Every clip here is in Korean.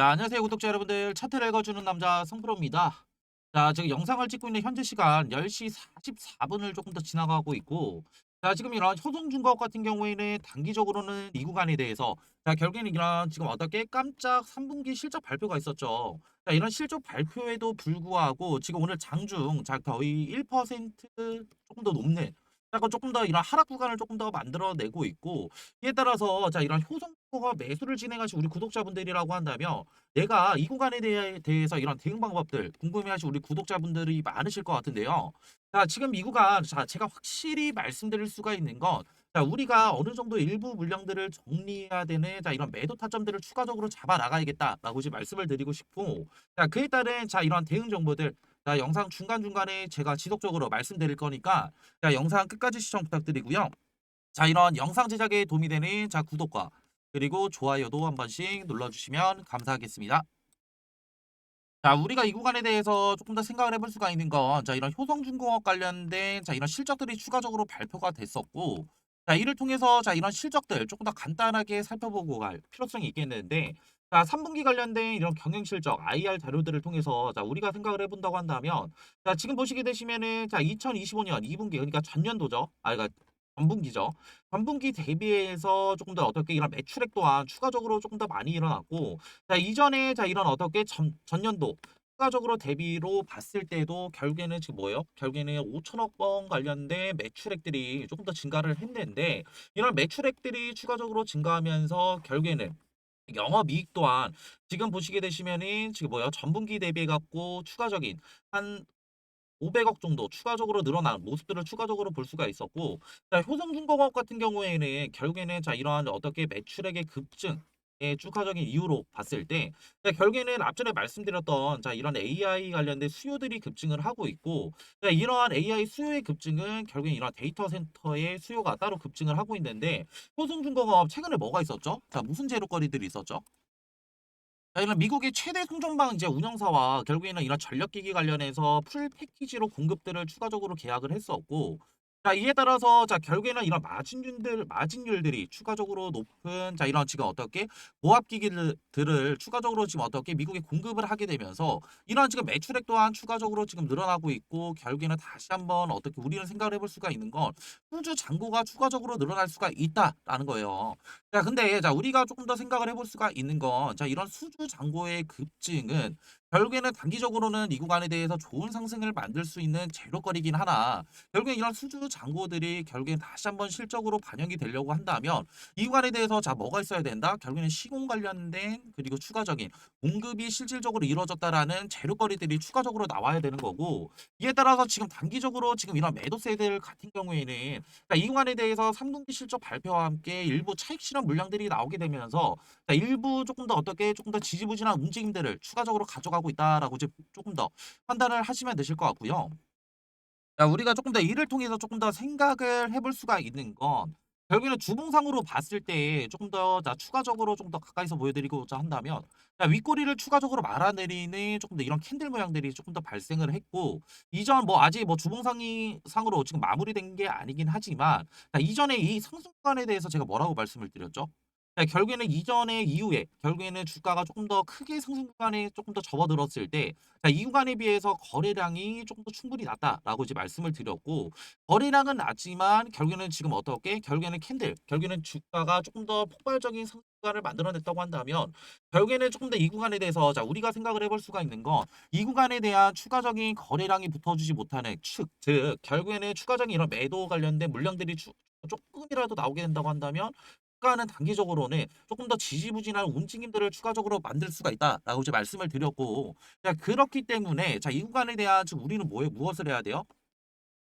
자, 안녕하세요, 구독자 여러분들. 차트를 읽어주는 남자 성프로입니다. 자, 지금 영상을 찍고 있는 현재 시간 10시 44분을 조금 더 지나가고 있고, 자, 지금 이런 효동중공업 같은 경우에는 단기적으로는 이 구간에 대해서, 자, 결국에는 이런 지금 어떻게 깜짝 3분기 실적 발표가 있었죠. 자, 이런 실적 발표에도 불구하고 지금 오늘 장중, 자, 거의 1% 조금 더 높네. 약간 조금 더 이런 하락 구간을 조금 더 만들어내고 있고, 이에 따라서 자, 이런 효성코가 매수를 진행하신 우리 구독자분들이라고 한다면, 내가 이 구간에 대해서 이런 대응 방법들 궁금해하신 우리 구독자분들이 많으실 것 같은데요. 자, 지금 이 구간, 자, 제가 확실히 말씀드릴 수가 있는 건, 자, 우리가 어느 정도 일부 물량들을 정리해야 되는, 자, 이런 매도 타점들을 추가적으로 잡아 나가야겠다라고 이제 말씀을 드리고 싶고, 자, 그에 따른, 자, 이런 대응 정보들, 자, 영상 중간중간에 제가 지속적으로 말씀드릴 거니까, 자, 영상 끝까지 시청 부탁드리고요. 자, 이런 영상 제작에 도움이 되는, 자, 구독과 그리고 좋아요도 한 번씩 눌러주시면 감사하겠습니다. 자, 우리가 이 구간에 대해서 조금 더 생각을 해볼 수가 있는 건, 자, 이런 효성중공업 관련된, 자, 이런 실적들이 추가적으로 발표가 됐었고, 자, 이를 통해서, 자, 이런 실적들 조금 더 간단하게 살펴보고 갈 필요성이 있겠는데, 자, 3분기 관련된 이런 경영 실적, IR 자료들을 통해서, 자, 우리가 생각을 해본다고 한다면, 자, 지금 보시게 되시면은, 자, 2025년 2분기, 그러니까 전년도죠. 그러니까 전분기죠. 전분기 대비해서 조금 더 어떻게 이런 매출액 또한 추가적으로 조금 더 많이 일어났고, 자, 이전에 자, 이런 어떻게 전년도 추가적으로 대비로 봤을 때도 결국에는 지금 뭐예요? 결국에는 5천억 원 관련된 매출액들이 조금 더 증가를 했는데, 이런 매출액들이 추가적으로 증가하면서 결국에는 영업이익 또한 지금 보시게 되시면은 지금 뭐예요? 전분기 대비해 갖고 추가적인 한 500억 정도 추가적으로 늘어난 모습들을 추가적으로 볼 수가 있었고, 자, 효성중공업 같은 경우에는 결국에는 자, 이러한 어떻게 매출액의 급증 의 추가적인 이유로 봤을 때, 자, 결국에는 앞전에 말씀드렸던, 자, 이런 AI 관련된 수요들이 급증을 하고 있고, 자, 이러한 AI 수요의 급증은 결국엔 이런 데이터 센터의 수요가 따로 급증을 하고 있는데, 효성중공업 최근에 뭐가 있었죠? 자, 무슨 재료거리들이 있었죠? 자, 이런 미국의 최대 송전방 이제 운영사와 결국에는 이런 전력기기 관련해서 풀 패키지로 공급들을 추가적으로 계약을 했었고, 자, 이에 따라서 자, 결국에는 이런 마진율들이 추가적으로 높은, 자, 이런 지금 어떻게 보합기기들을 추가적으로 지금 어떻게 미국에 공급을 하게 되면서 이런 지금 매출액 또한 추가적으로 지금 늘어나고 있고, 결국에는 다시 한번 어떻게 우리는 생각을 해볼 수가 있는 건 수주 잔고가 추가적으로 늘어날 수가 있다라는 거예요. 자, 근데 자, 우리가 조금 더 생각을 해볼 수가 있는 건, 자, 이런 수주 잔고의 급증은 결국에는 단기적으로는 이 구간에 대해서 좋은 상승을 만들 수 있는 재료거리긴 하나, 결국엔 이런 수주 잔고들이 결국엔 다시 한번 실적으로 반영이 되려고 한다면 이 구간에 대해서 자, 뭐가 있어야 된다? 결국에는 시공 관련된 그리고 추가적인 공급이 실질적으로 이루어졌다라는 재료거리들이 추가적으로 나와야 되는 거고, 이에 따라서 지금 단기적으로 지금 이런 매도세들 같은 경우에는, 자, 이 구간에 대해서 3분기 실적 발표와 함께 일부 차익 실현 물량들이 나오게 되면서, 자, 일부 조금 더 어떻게 조금 더 지지부진한 움직임들을 추가적으로 가져가고 있다라고 이제 조금 더 판단을 하시면 되실 것 같고요. 자, 우리가 조금 더 이를 통해서 조금 더 생각을 해볼 수가 있는 건, 결국에는 주봉상으로 봤을 때 조금 더 자, 추가적으로 좀 더 가까이서 보여드리고자 한다면, 자, 윗꼬리를 추가적으로 말아내리는 조금 더 이런 캔들 모양들이 조금 더 발생을 했고, 이전 뭐 아직 뭐 주봉상이 상으로 지금 마무리된 게 아니긴 하지만, 자, 이전에 이 상승 구간에 대해서 제가 뭐라고 말씀을 드렸죠? 자, 결국에는 이전에 이후에 결국에는 주가가 조금 더 크게 상승 구간에 조금 더 접어들었을 때, 자, 이 구간에 비해서 거래량이 조금 더 충분히 낮다라고 이제 말씀을 드렸고, 거래량은 낮지만 결국에는 지금 어떻게 결국에는 결국에는 주가가 조금 더 폭발적인 상승을 만들어냈다고 한다면, 결국에는 조금 더 이 구간에 대해서 자, 우리가 생각을 해볼 수가 있는 건, 이 구간에 대한 추가적인 거래량이 붙어주지 못하는 즉 결국에는 추가적인 이런 매도 관련된 물량들이 조금이라도 나오게 된다고 한다면, 주가는 단기적으로는 조금 더 지지부진한 움직임들을 추가적으로 만들 수가 있다라고 이제 말씀을 드렸고, 자, 그렇기 때문에 자, 이 구간에 대한 지금 우리는 무엇을 해야 돼요?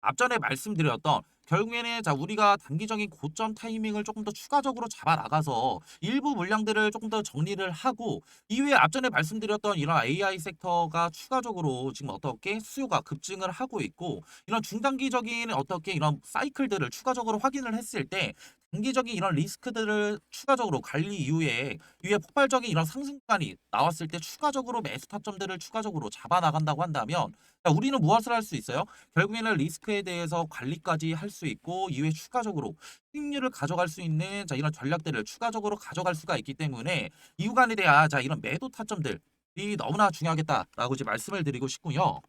앞전에 말씀드렸던 결국에는 자, 우리가 단기적인 고점 타이밍을 조금 더 추가적으로 잡아 나가서 일부 물량들을 조금 더 정리를 하고, 이후에 앞전에 말씀드렸던 이런 AI 섹터가 추가적으로 지금 어떻게 수요가 급증을 하고 있고, 이런 중단기적인 어떻게 이런 사이클들을 추가적으로 확인을 했을 때 단기적인 이런 리스크들을 추가적으로 관리 이후에 폭발적인 이런 상승 구간이 나왔을 때 추가적으로 매수 타점들을 추가적으로 잡아 나간다고 한다면 자, 우리는 무엇을 할 수 있어요? 결국에는 리스크에 대해서 관리까지 할 수 있고 이후에 추가적으로 수익률을 가져갈 수 있는 자 이런 전략들을 추가적으로 가져갈 수가 있기 때문에 이 구간에 대한 자 이런 매도 타점들이 너무나 중요하겠다라고 이제 말씀을 드리고 싶고요.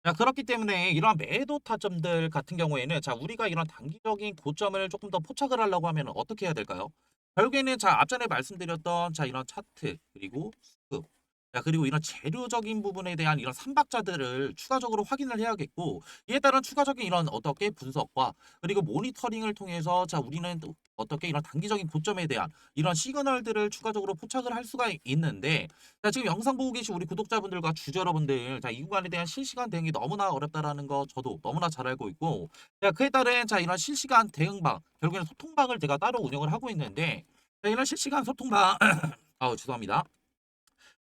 자, 그렇기 때문에 이러한 매도 타점들 같은 경우에는 자, 우리가 이런 단기적인 고점을 조금 더 포착을 하려고 하면 어떻게 해야 될까요? 결국에는 자, 앞전에 말씀드렸던 자, 이런 차트 그리고 수급 자, 그리고 이런 재료적인 부분에 대한 이런 삼박자들을 추가적으로 확인을 해야겠고 이에 따른 추가적인 이런 어떻게 분석과 그리고 모니터링을 통해서 자, 우리는 또 어떻게 이런 단기적인 고점에 대한 이런 시그널들을 추가적으로 포착을 할 수가 있는데 자, 지금 영상 보고 계신 우리 구독자분들과 주주 여러분들, 자, 이 구간에 대한 실시간 대응이 너무나 어렵다라는 거 저도 너무나 잘 알고 있고, 자, 그에 따른 자, 이런 실시간 대응방, 결국에는 소통방을 제가 따로 운영을 하고 있는데, 자, 이런 실시간 소통방, 아우, 죄송합니다.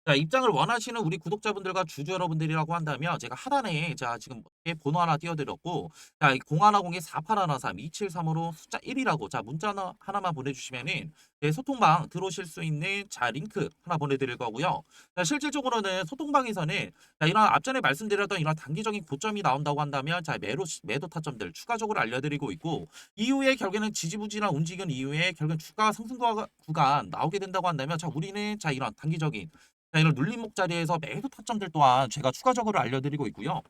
자, 입장을 원하시는 우리 구독자분들과 주주 여러분들이라고 한다면 제가 하단에 자 지금 번호 하나 띄워드렸고 자 0110-4813-273으로 숫자 1이라고 자 문자 하나만 보내주시면은 네, 소통방 들어오실 수 있는 자 링크 하나 보내드릴 거고요. 자, 실질적으로는 소통방에서는 자 이런 앞전에 말씀드렸던 이런 단기적인 고점이 나온다고 한다면 자 매도 타점들 추가적으로 알려드리고 있고 이후에 결국에는 지지부진한 움직임 이후에 결국엔 주가 상승 구간 나오게 된다고 한다면 자 우리는 자 이런 단기적인 자, 이런 눌림목 자리에서 매도 타점들 또한 제가 추가적으로 알려드리고 있고요.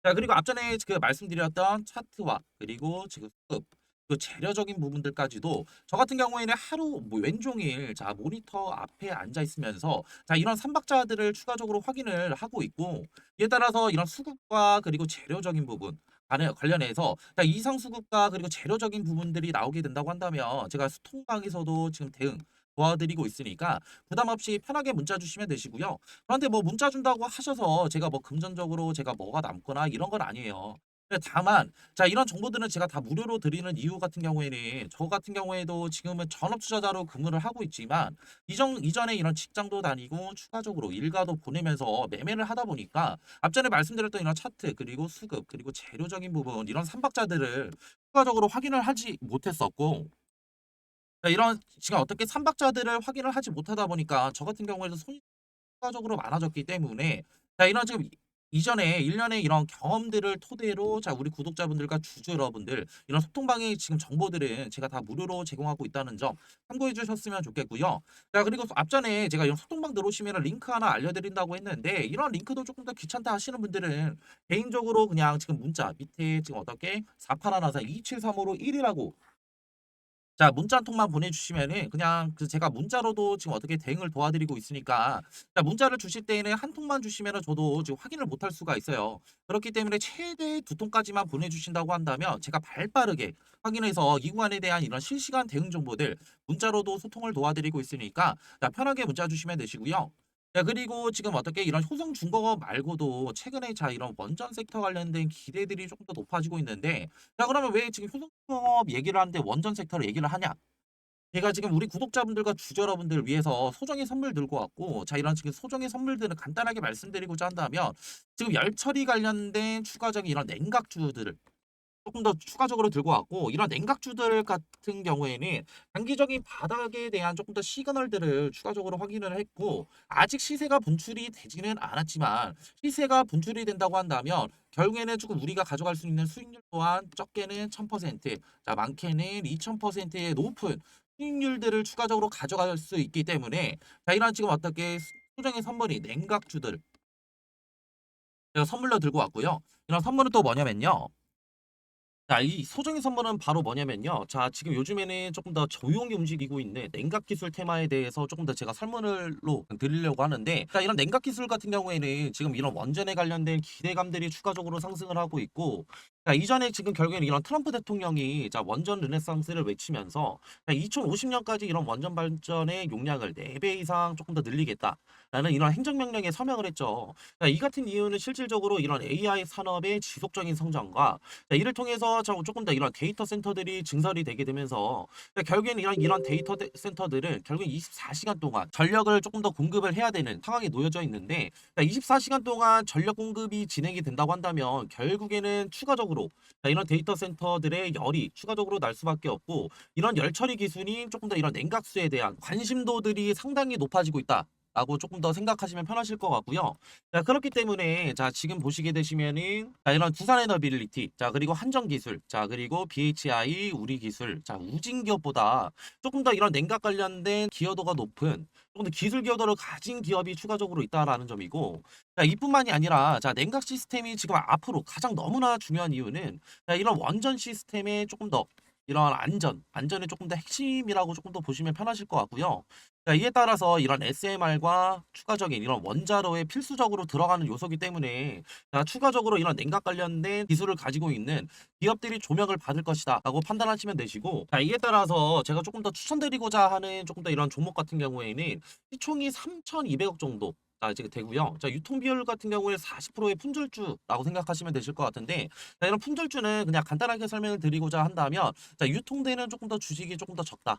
자, 그리고 앞전에 그 말씀드렸던 차트와 그리고 지금 수급, 그 재료적인 부분들까지도 저 같은 경우에는 하루 뭐 왼종일 자 모니터 앞에 앉아 있으면서 자 이런 삼박자들을 추가적으로 확인을 하고 있고 이에 따라서 이런 수급과 그리고 재료적인 부분 관련해서 자 이상 수급과 그리고 재료적인 부분들이 나오게 된다고 한다면 제가 수통방에서도 지금 대응 도와드리고 있으니까 부담 없이 편하게 문자 주시면 되시고요. 그런데 뭐 문자 준다고 하셔서 제가 뭐 금전적으로 제가 뭐가 남거나 이런 건 아니에요. 근데 다만 자 이런 정보들은 제가 다 무료로 드리는 이유 같은 경우에는 저 같은 경우에도 지금은 전업 투자자로 근무를 하고 있지만 이전에 이런 직장도 다니고 추가적으로 일가도 보내면서 매매를 하다 보니까 앞전에 말씀드렸던 이런 차트 그리고 수급 그리고 재료적인 부분 이런 삼박자들을 추가적으로 확인을 하지 못했었고 자, 이런 지금 어떻게 삼박자들을 확인을 하지 못하다 보니까 저 같은 경우에도 손이 추가적으로 많아졌기 때문에 자 이런 지금 이전에 1년의 이런 경험들을 토대로 자 우리 구독자분들과 주주 여러분들 이런 소통방의 지금 정보들은 제가 다 무료로 제공하고 있다는 점 참고해 주셨으면 좋겠고요. 자 그리고 앞전에 제가 이런 소통방 들어오시면 링크 하나 알려드린다고 했는데 이런 링크도 조금 더 귀찮다 하시는 분들은 개인적으로 그냥 지금 문자 밑에 지금 어떻게 4814-273으로 1이라고 자 문자 한 통만 보내주시면은 그냥 그 제가 문자로도 지금 어떻게 대응을 도와드리고 있으니까 자 문자를 주실 때에는 한 통만 주시면은 저도 지금 확인을 못할 수가 있어요. 그렇기 때문에 최대 두 통까지만 보내주신다고 한다면 제가 발빠르게 확인해서 이 구간에 대한 이런 실시간 대응 정보들 문자로도 소통을 도와드리고 있으니까 자 편하게 문자 주시면 되시고요. 자 그리고 지금 어떻게 이런 효성중공업 말고도 최근에 자 이런 원전 섹터 관련된 기대들이 조금 더 높아지고 있는데 자 그러면 왜 지금 효성공업 얘기를 하는데 원전 섹터를 얘기를 하냐? 제가 지금 우리 구독자분들과 주주 여러분들을 위해서 소정의 선물 들고 왔고 자 이런 지금 소정의 선물들을 간단하게 말씀드리고자 한다면 지금 열처리 관련된 추가적인 이런 냉각주들을 조금 더 추가적으로 들고 왔고 이런 냉각주들 같은 경우에는 단기적인 바닥에 대한 조금 더 시그널들을 추가적으로 확인을 했고 아직 시세가 분출이 되지는 않았지만 시세가 분출이 된다고 한다면 결국에는 조금 우리가 가져갈 수 있는 수익률 또한 적게는 1000%, 자 많게는 2000%의 높은 수익률들을 추가적으로 가져갈 수 있기 때문에 자 이런 지금 어떻게 소정의 선물이 냉각주들 제가 선물로 들고 왔고요. 이런 선물은 또 뭐냐면요. 자, 이 소정의 선물은 바로 뭐냐면요. 자, 지금 요즘에는 조금 더 조용히 움직이고 있는 냉각 기술 테마에 대해서 조금 더 제가 설문을로 드리려고 하는데, 자, 이런 냉각 기술 같은 경우에는 지금 이런 원전에 관련된 기대감들이 추가적으로 상승을 하고 있고, 자, 이전에 지금 결국에는 이런 트럼프 대통령이 자, 원전 르네상스를 외치면서 2050년까지 이런 원전 발전의 용량을 4배 이상 조금 더 늘리겠다라는 이런 행정명령에 서명을 했죠. 자, 이 같은 이유는 실질적으로 이런 AI 산업의 지속적인 성장과 자, 이를 통해서 조금 더 이런 데이터 센터들이 증설이 되게 되면서 결국에는 이런 데이터 센터들은 결국 24시간 동안 전력을 조금 더 공급을 해야 되는 상황에 놓여져 있는데 24시간 동안 전력 공급이 진행이 된다고 한다면 결국에는 추가적으로 추가적으로 자, 이런 데이터 센터들의 열이 추가적으로 날 수밖에 없고 이런 열 처리 기술이 조금 더 이런 냉각수에 대한 관심도들이 상당히 높아지고 있다. 라고 조금 더 생각하시면 편하실 것 같고요. 자, 그렇기 때문에 자, 지금 보시게 되시면은 자, 이런 두산 에너빌리티, 자, 그리고 한정 기술, 자, 그리고 BHI 우리 기술, 자, 우진 기업보다 조금 더 이런 냉각 관련된 기여도가 높은 조금 더 기술 기여도를 가진 기업이 추가적으로 있다라는 점이고, 자, 이뿐만이 아니라 자, 냉각 시스템이 지금 앞으로 가장 너무나 중요한 이유는 자, 이런 원전 시스템에 조금 더 이런 안전이 조금 더 핵심이라고 조금 더 보시면 편하실 것 같고요. 자, 이에 따라서 이런 SMR과 추가적인 이런 원자로에 필수적으로 들어가는 요소이기 때문에 자, 추가적으로 이런 냉각 관련된 기술을 가지고 있는 기업들이 조명을 받을 것이다 라고 판단하시면 되시고, 자, 이에 따라서 제가 조금 더 추천드리고자 하는 조금 더 이런 종목 같은 경우에는 시총이 3,200억 정도 자, 이제 되고요. 자, 유통 비율 같은 경우에 40%의 품절주라고 생각하시면 되실 것 같은데, 자, 이런 품절주는 그냥 간단하게 설명을 드리고자 한다면, 자, 유통되는 조금 더 주식이 조금 더 적다.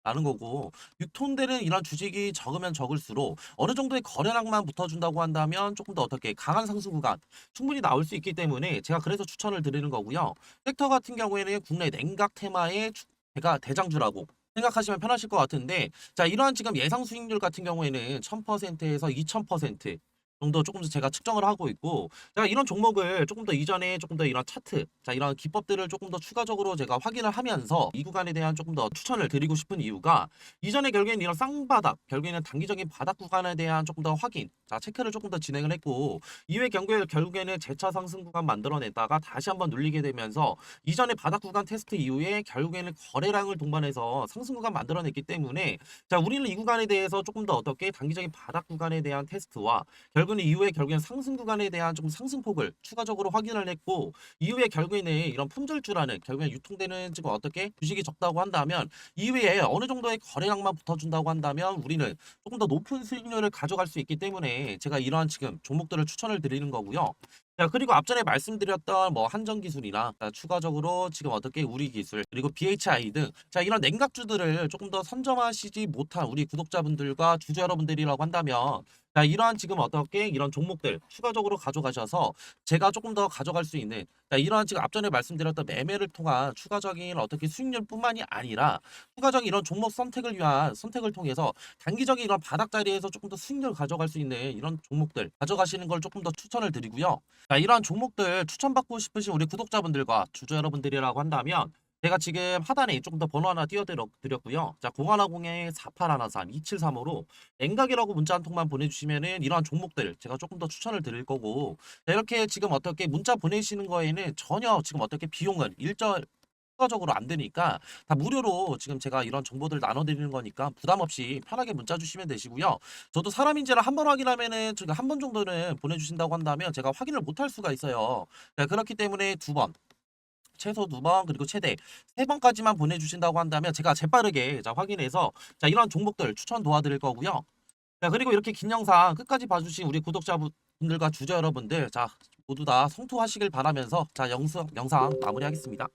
라는 거고, 유통되는 이런 주식이 적으면 적을수록 어느 정도의 거래량만 붙어준다고 한다면 조금 더 어떻게 강한 상승 구간 충분히 나올 수 있기 때문에 제가 그래서 추천을 드리는 거고요. 섹터 같은 경우에는 국내 냉각 테마의 제가 대장주라고 생각하시면 편하실 것 같은데, 자, 이러한 지금 예상 수익률 같은 경우에는 1000%에서 2000% 정도 조금 더 제가 측정을 하고 있고, 제가 이런 종목을 조금 더 이전에 조금 더 이런 차트, 자, 이런 기법들을 조금 더 추가적으로 제가 확인을 하면서 이 구간에 대한 조금 더 추천을 드리고 싶은 이유가, 이전에 결국에는 이런 쌍바닥, 결국에는 단기적인 바닥 구간에 대한 조금 더 확인, 자, 체크를 조금 더 진행을 했고, 이후에 결국에는 재차 상승 구간 만들어내다가 다시 한번 눌리게 되면서 이전에 바닥 구간 테스트 이후에 결국에는 거래량을 동반해서 상승 구간 만들어냈기 때문에, 자, 우리는 이 구간에 대해서 조금 더 어떻게 단기적인 바닥 구간에 대한 테스트와 결국에는 이후에 결국엔 상승 구간에 대한 좀 상승폭을 추가적으로 확인을 했고, 이후에 결국에는 이런 품절주라는 결국엔 유통되는 지금 어떻게 주식이 적다고 한다면, 이후에 어느 정도의 거래량만 붙어준다고 한다면 우리는 조금 더 높은 수익률을 가져갈 수 있기 때문에 제가 이러한 지금 종목들을 추천을 드리는 거고요. 자, 그리고 앞전에 말씀드렸던 뭐 한정기술이나 추가적으로 지금 어떻게 우리 기술 그리고 BHI 등 자, 이런 냉각주들을 조금 더 선점하시지 못한 우리 구독자분들과 주주 여러분들이라고 한다면, 자, 이러한 지금 어떻게 이런 종목들 추가적으로 가져가셔서 제가 조금 더 가져갈 수 있는, 자, 이러한 지금 앞전에 말씀드렸던 매매를 통한 추가적인 어떻게 수익률뿐만이 아니라 추가적인 이런 종목 선택을 위한 선택을 통해서 단기적인 이런 바닥 자리에서 조금 더 수익률 가져갈 수 있는 이런 종목들 가져가시는 걸 조금 더 추천을 드리고요. 자, 이러한 종목들 추천받고 싶으신 우리 구독자분들과 주주 여러분들이라고 한다면 제가 지금 하단에 조금 더 번호 하나 띄워드렸고요. 자, 0110-4813-2735로 냉각이라고 문자 한 통만 보내주시면은 이러한 종목들 제가 조금 더 추천을 드릴 거고, 자, 이렇게 지금 어떻게 문자 보내시는 거에는 전혀 지금 어떻게 비용은 추가적으로 안 되니까 다 무료로 지금 제가 이런 정보들 나눠드리는 거니까 부담 없이 편하게 문자 주시면 되시고요. 저도 사람인지를 한 번 확인하면은 제가 한 번 정도는 보내주신다고 한다면 제가 확인을 못 할 수가 있어요. 자, 그렇기 때문에 두 번, 최소 두 번, 그리고 최대 세 번까지만 보내주신다고 한다면 제가 재빠르게 자, 확인해서 자, 이런 종목들 추천 도와드릴 거고요. 자, 그리고 이렇게 긴 영상 끝까지 봐주신 우리 구독자분들과 주주 여러분들, 자, 모두 다 성투하시길 바라면서 자, 영상 마무리하겠습니다.